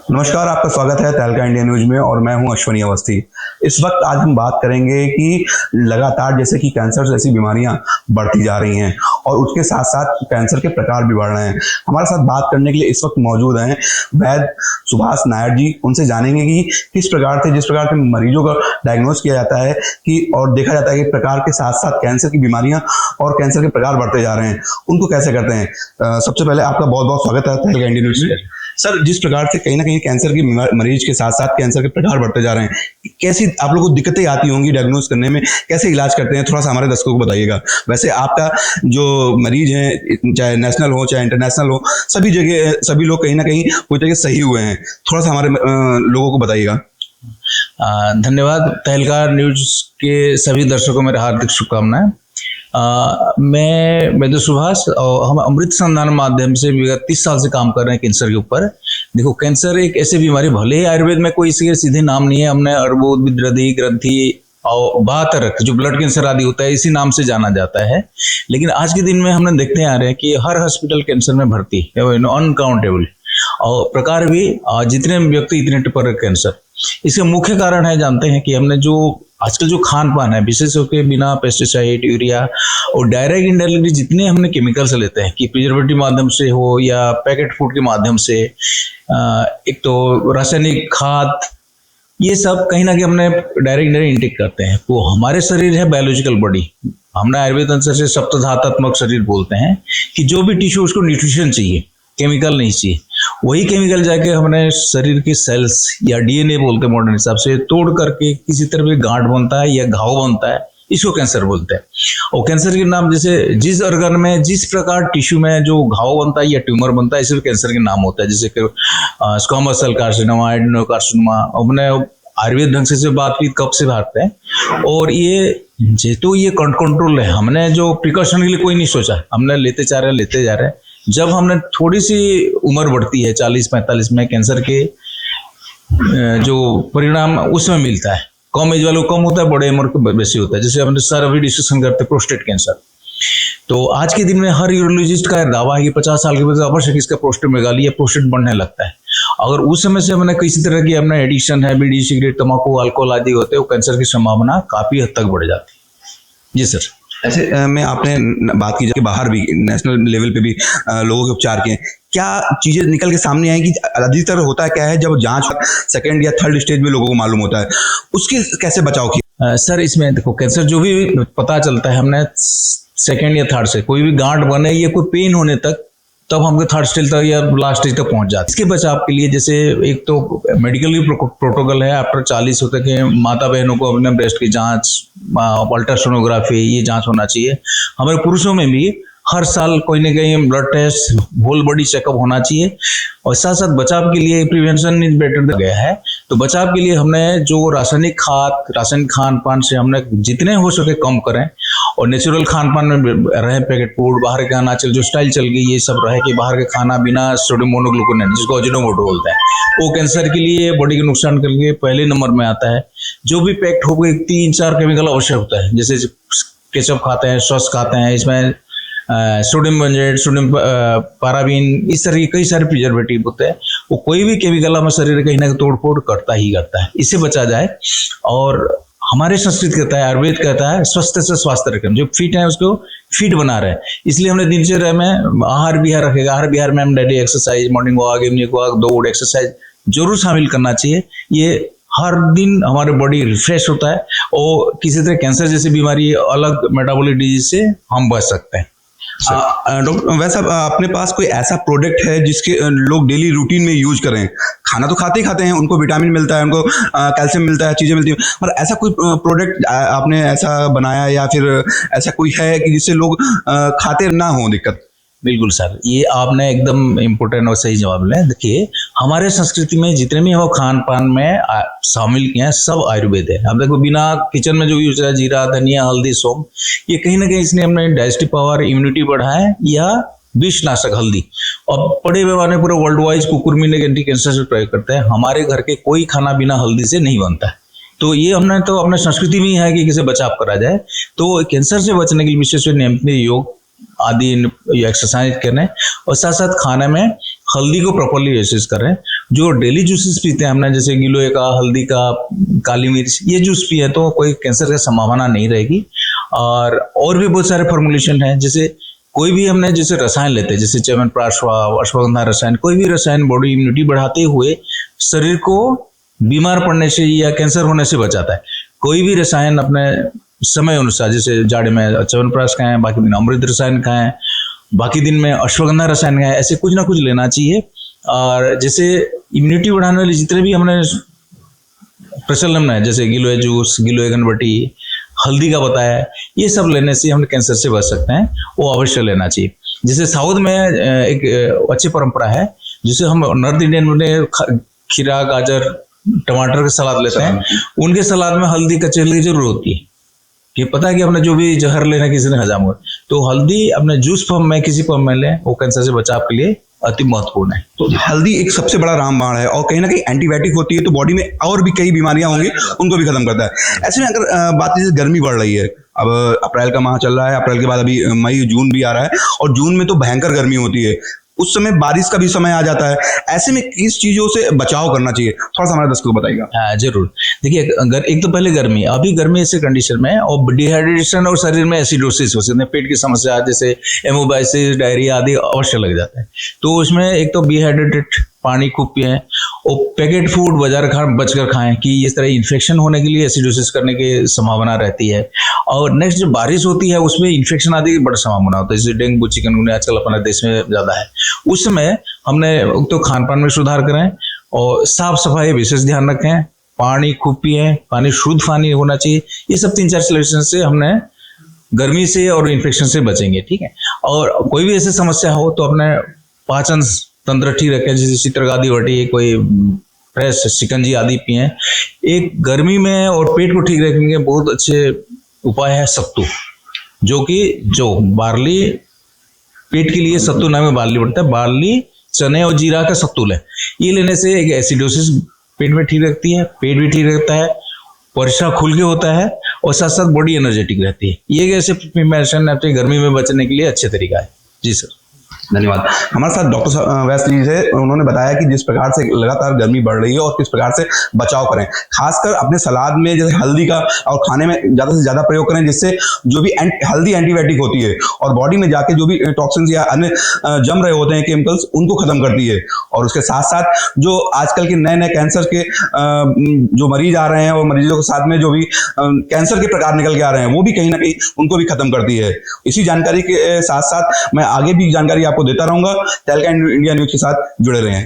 नमस्कार, आपका स्वागत है तहलका इंडिया न्यूज में और मैं हूं अश्वनी अवस्थी। इस वक्त आज हम बात करेंगे कि लगातार जैसे कि कैंसर जैसी बीमारियां बढ़ती जा रही हैं और उसके साथ साथ कैंसर के प्रकार भी बढ़ रहे हैं। हमारे साथ बात करने के लिए इस वक्त मौजूद हैं वैद्य सुभाष नायर जी। उनसे जानेंगे कि किस प्रकार से जिस प्रकार के मरीजों का डायग्नोज किया जाता है कि और देखा जाता है कि प्रकार के साथ साथ कैंसर की बीमारियां और कैंसर के प्रकार बढ़ते जा रहे हैं, उनको कैसे करते हैं। सबसे पहले आपका बहुत बहुत स्वागत है तहलका इंडिया न्यूज में। सर, जिस प्रकार से कहीं ना कहीं कैंसर की मरीज के साथ साथ कैंसर के प्रकार बढ़ते जा रहे हैं, कैसी आप लोगों को दिक्कतें आती होंगी डायग्नोज करने में, कैसे इलाज करते हैं, थोड़ा सा हमारे दर्शकों को बताइएगा। वैसे आपका जो मरीज हैं, चाहे नेशनल हो चाहे इंटरनेशनल हो, सभी जगह सभी लोग कहीं ना कहीं कोई जगह सही हुए हैं। थोड़ा सा हमारे लोगों को बताइएगा। धन्यवाद। तहलका न्यूज के सभी दर्शकों को मेरे हार्दिक शुभकामनाएं। मैं वैद्य सुभाष और हम अमृत संधान माध्यम से विगत 30 साल से काम कर रहे हैं कैंसर के ऊपर। देखो, कैंसर एक ऐसी बीमारी, भले ही आयुर्वेद में कोई इसके सीधे नाम नहीं है, हमने अर्बुद, विद्रधि, ग्रंथि और वातरक्त जो ब्लड कैंसर आदि होता है इसी नाम से जाना जाता है। लेकिन आज के दिन में हमने देखते आ रहे हैं कि हर हॉस्पिटल कैंसर में भर्ती है, अनकाउंटेबल, और प्रकार भी जितने व्यक्ति इतने पर कैंसर। इसका मुख्य कारण है, जानते हैं कि हमने जो आजकल जो खान पान है, विशेष होकर बिना पेस्टिसाइड, यूरिया और डायरेक्ट इनडायरेक्टली जितने हमने केमिकल्स लेते हैं कि प्रिजर्वेटिव माध्यम से हो या पैकेट फूड के माध्यम से, एक तो रासायनिक खाद, ये सब कहीं ना कहीं हमने डायरेक्ट इंटेक करते हैं। वो हमारे शरीर है बायोलॉजिकल बॉडी, हमने आयुर्वेद अनुसार से सप्तधात्मक शरीर बोलते हैं कि जो भी टिश्यू उसको न्यूट्रिशन चाहिए, केमिकल नहीं चाहिए। वही केमिकल जाके हमने शरीर के सेल्स या डीएनए बोलते हैं मॉडर्न हिसाब से, तोड़ करके किसी तरह भी गांठ बनता है या घाव बनता है, इसको कैंसर बोलते हैं। और कैंसर के नाम जैसे जिस ऑर्गन में जिस प्रकार टिश्यू में जो घाव बनता है या ट्यूमर बनता है, इसे भी कैंसर के नाम होता है। जैसे कि स्क्वामस सेल कार्सिनोमा, एडेनोकार्सिनोमा। हमने आयुर्वेद ढंग से बात की कब से भागते हैं, और ये जेतु ये कंट्रोल है, हमने जो प्रिकॉशन के लिए कोई नहीं सोचा, हमने लेते जा रहे हैं। जब हमने थोड़ी सी उम्र बढ़ती है 40-45 में, कैंसर के जो परिणाम उसमें मिलता है। कम एज वालों को कम होता है, बड़े उम्र को बेसी होता है। जैसे हमने सर अभी डिस्कशन करते हैं प्रोस्टेट कैंसर, तो आज के दिन में हर यूरोलॉजिस्ट का दावा है कि 50 साल के बाद अवश्य इसका प्रोस्टेट मेगाली या प्रोस्टेट बढ़ने लगता है। अगर उस समय से हमने किसी तरह की हमने एडिक्शन है, बीड़ी, सिगरेट, तम्बाकू, अल्कोहल आदि होते हैं, वो कैंसर की संभावना काफी हद तक बढ़ जाती है। जी सर। ऐसे में आपने बात की कि बाहर भी नेशनल लेवल पे भी लोगों के उपचार किए, क्या चीजें निकल के सामने आई कि अधिकतर होता है क्या है, जब जांच सेकंड या थर्ड स्टेज में लोगों को मालूम होता है, उसकी कैसे बचाव किया? सर, इसमें देखो, कैंसर जो भी पता चलता है हमने सेकंड या थर्ड से, कोई भी गांठ बने या कोई पेन होने तक, तब हमको थर्ड स्टेज तक या लास्ट स्टेज तक पहुंच जाते। इसके बचाव के लिए जैसे एक तो मेडिकली प्रोटोकॉल है, आफ्टर 40 होते के माता बहनों को अपने ब्रेस्ट की जांच, अल्ट्रासोनोग्राफी, ये जांच होना चाहिए। हमारे पुरुषों में भी हर साल कोई ना कहीं blood test, whole body checkup होना चाहिए। और साथ साथ बचाव के लिए प्रिवेंशन इज बेटर गया है, तो बचाव के लिए हमने जो रासायनिक खान पान से हमने जितने हो सके कम करें, और नेचुरल खान पान में रहे, पैकेट फूड, बाहर का खाना जो स्टाइल चल गई, ये सब रहे कि बाहर का खाना बिना सोडियम मोनोग्लूकोनेट जिसको अजिनोमोटो बोलते हैं, वो कैंसर के लिए बॉडी के नुकसान करके पहले नंबर में आता है। जो भी पैक्ड हो गए 3-4 केमिकल अवश्य होता है, जैसे केचप खाते हैं, सॉस खाते हैं, इसमें सोडियम बेंजेट, सोडियम पाराबीन, इस तरह के कई सारे प्रिजर्वेटिव होते हैं। वो कोई भी केमिकल हमारे शरीर कहीं ना कहीं तोड़ फोड़ करता ही करता है, इससे बचा जाए। और हमारे संस्कृत कहता है, आयुर्वेद कहता है, स्वस्थ से स्वास्थ्य रखें, जो फिट है उसको फिट बना रहे। इसलिए हमने दिनचर्या में आहार विहार रखेगा। आहार विहार में हम daily exercise, morning walk, evening walk, दौड़, एक्सरसाइज जरूर शामिल करना चाहिए। ये हर दिन हमारे बॉडी रिफ्रेश होता है और किसी तरह कैंसर जैसी बीमारी, अलग मेटाबॉलिक डिजीज से हम बच सकते हैं। डॉक्टर, वैसा अपने पास कोई ऐसा प्रोडक्ट है जिसके लोग डेली रूटीन में यूज करें? खाना तो खाते ही खाते हैं, उनको विटामिन मिलता है, उनको कैल्शियम मिलता है, चीज़ें मिलती हैं, पर ऐसा कोई प्रोडक्ट आपने ऐसा बनाया या फिर ऐसा कोई है कि जिससे लोग खाते ना हो दिक्कत? बिल्कुल सर, ये आपने एकदम इम्पोर्टेंट और सही जवाब लिया। देखिए, हमारे संस्कृति में जितने भी हम खान पान में शामिल किए हैं, सब आयुर्वेद है। अब देखो, बिना किचन में जो यूज है, जीरा, धनिया, हल्दी, सौंफ, ये कहीं ना कहीं इसने हमने डाइजेस्टिव पावर, इम्यूनिटी बढ़ाया, या विषनाशक हल्दी। और बड़े पैमाने पूरे वर्ल्ड वाइज कुकुरमीन एंटी कैंसर से प्रयोग करते हैं। हमारे घर के कोई खाना बिना हल्दी से नहीं बनता है। तो ये हमने तो अपने संस्कृति में ही है कि किसे बचाव करा जाए। तो कैंसर से बचने के लिए विशेष नियमित योग आदि एक्सरसाइज करें, और साथ साथ खाने में हल्दी को प्रॉपर्ली यूज करें। जो डेली जूसेस पीते हैं हमने, जैसे गिलोय का, हल्दी का, काली मिर्च, ये जूस पिए तो कोई कैंसर की संभावना नहीं रहेगी। और भी बहुत सारे फॉर्मुलेशन हैं, जैसे कोई भी हमने जैसे रसायन लेते हैं, जैसे च्यवनप्राश, अश्वगंधा रसायन, कोई भी रसायन बॉडी इम्यूनिटी बढ़ाते हुए शरीर को बीमार पड़ने से या कैंसर होने से बचाता है। कोई भी रसायन अपने समय अनुसार, जैसे जाड़े में च्यवनप्राश खाएं, बाकी दिन अमृत रसायन खाएं, बाकी दिन में अश्वगंधा रसायन खाएं, ऐसे कुछ ना कुछ लेना चाहिए। और जैसे इम्यूनिटी बढ़ाने वाले जितने भी हमने प्रचलन में है, जैसे गिलोय जूस, गिलोय घनबटी, हल्दी का बताया, ये सब लेने से हम कैंसर से बच सकते हैं, वो अवश्य लेना चाहिए। जैसे साउथ में एक अच्छी परंपरा है, जिसे हम नॉर्थ इंडियन में खीरा, गाजर, टमाटर के सलाद लेते हैं, उनके सलाद में हल्दी कचेली की जरूर होती है। ये पता है कि अपने जो भी जहर लेना किसी ने हजाम हुआ, तो हल्दी अपने जूस फॉर्म में, किसी फॉर्म में लें, वो कैंसर से बचाव के लिए अति महत्वपूर्ण है। तो हल्दी एक सबसे बड़ा रामबाण है और कहीं ना कहीं एंटीबायोटिक होती है, तो बॉडी में और भी कई बीमारियां होंगी, उनको भी खत्म करता है। ऐसे में अगर बात जैसे गर्मी बढ़ रही है, अब अप्रैल का माह चल रहा है, अप्रैल के बाद अभी मई जून भी आ रहा है, और जून में तो भयंकर गर्मी होती है, उस समय बारिश का भी समय आ जाता है। ऐसे में किस चीजों से बचाव करना चाहिए, थोड़ा सा हमारे दर्शकों को बताइएगा। हाँ जरूर। देखिए, अगर एक तो पहले गर्मी, अभी गर्मी ऐसे कंडीशन में और डिहाइड्रेशन और शरीर में एसिडोसिस हो सकते हैं, पेट की समस्या जैसे एमोबाइसिस, डायरिया आदि अवश्य लग जाता है। तो उसमें एक तो डिहाइड्रेटेड पानी खूब पिएं, और पैकेट फूड बाजार बचकर खाएं कि इस तरह इन्फेक्शन होने के लिए, एसिडोसिस करने की संभावना रहती है। और नेक्स्ट जो बारिश होती है उसमें इन्फेक्शन आदि की बड़ी संभावना होता है, जैसे डेंगू, चिकनगुनिया आजकल अपने देश में ज़्यादा है। उस समय हमने तो खान पान में सुधार करें और साफ सफाई विशेष ध्यान रखें, पानी खूब पिएं, पानी शुद्ध पानी होना चाहिए। ये सब 3-4 सॉल्यूशन से हमने गर्मी से और इन्फेक्शन से बचेंगे, ठीक है। और कोई भी ऐसी समस्या हो तो अपने पाचन तंत्र ठीक रखें, जैसे चित्रगादी वटी, कोई फ्रेश शिकंजी आदि पिएं। एक गर्मी में और पेट को ठीक रखेंगे बहुत अच्छे उपाय है सत्तू, जो बार्ली, पेट के लिए सत्तू नाम में बार्ली पड़ता है, बार्ली, चने और जीरा का सत्तू लें। ये लेने से एक एसिडोसिस पेट में ठीक रखती है, पेट भी ठीक रहता है, परिश्रा खुल के होता है, और साथ साथ बॉडी एनर्जेटिक रहती है। ये एक ऐसे प्रिपरेशन आपके गर्मी में बचने के लिए अच्छे तरीका है। जी सर, धन्यवाद। हमारे साथ डॉक्टर वैस जी थे, उन्होंने बताया कि जिस प्रकार से लगातार गर्मी बढ़ रही है और किस प्रकार से बचाव करें, खासकर अपने सलाद में जैसे हल्दी का और खाने में ज़्यादा से ज़्यादा प्रयोग करें, जिससे जो भी हल्दी एंटीबायोटिक होती है और बॉडी में जाके जो भी टॉक्सिन्स या अन्य जम रहे होते हैं केमिकल्स, उनको खत्म करती है। और उसके साथ साथ जो आजकल के नए नए कैंसर के जो मरीज आ रहे हैं, और मरीजों के साथ में जो भी कैंसर के प्रकार निकल के आ रहे हैं, वो भी कहीं ना कहीं उनको भी खत्म करती है। इसी जानकारी के साथ साथ मैं आगे भी जानकारी आपको देता रहूंगा। तहलका इंडिया न्यूज के साथ जुड़े रहें।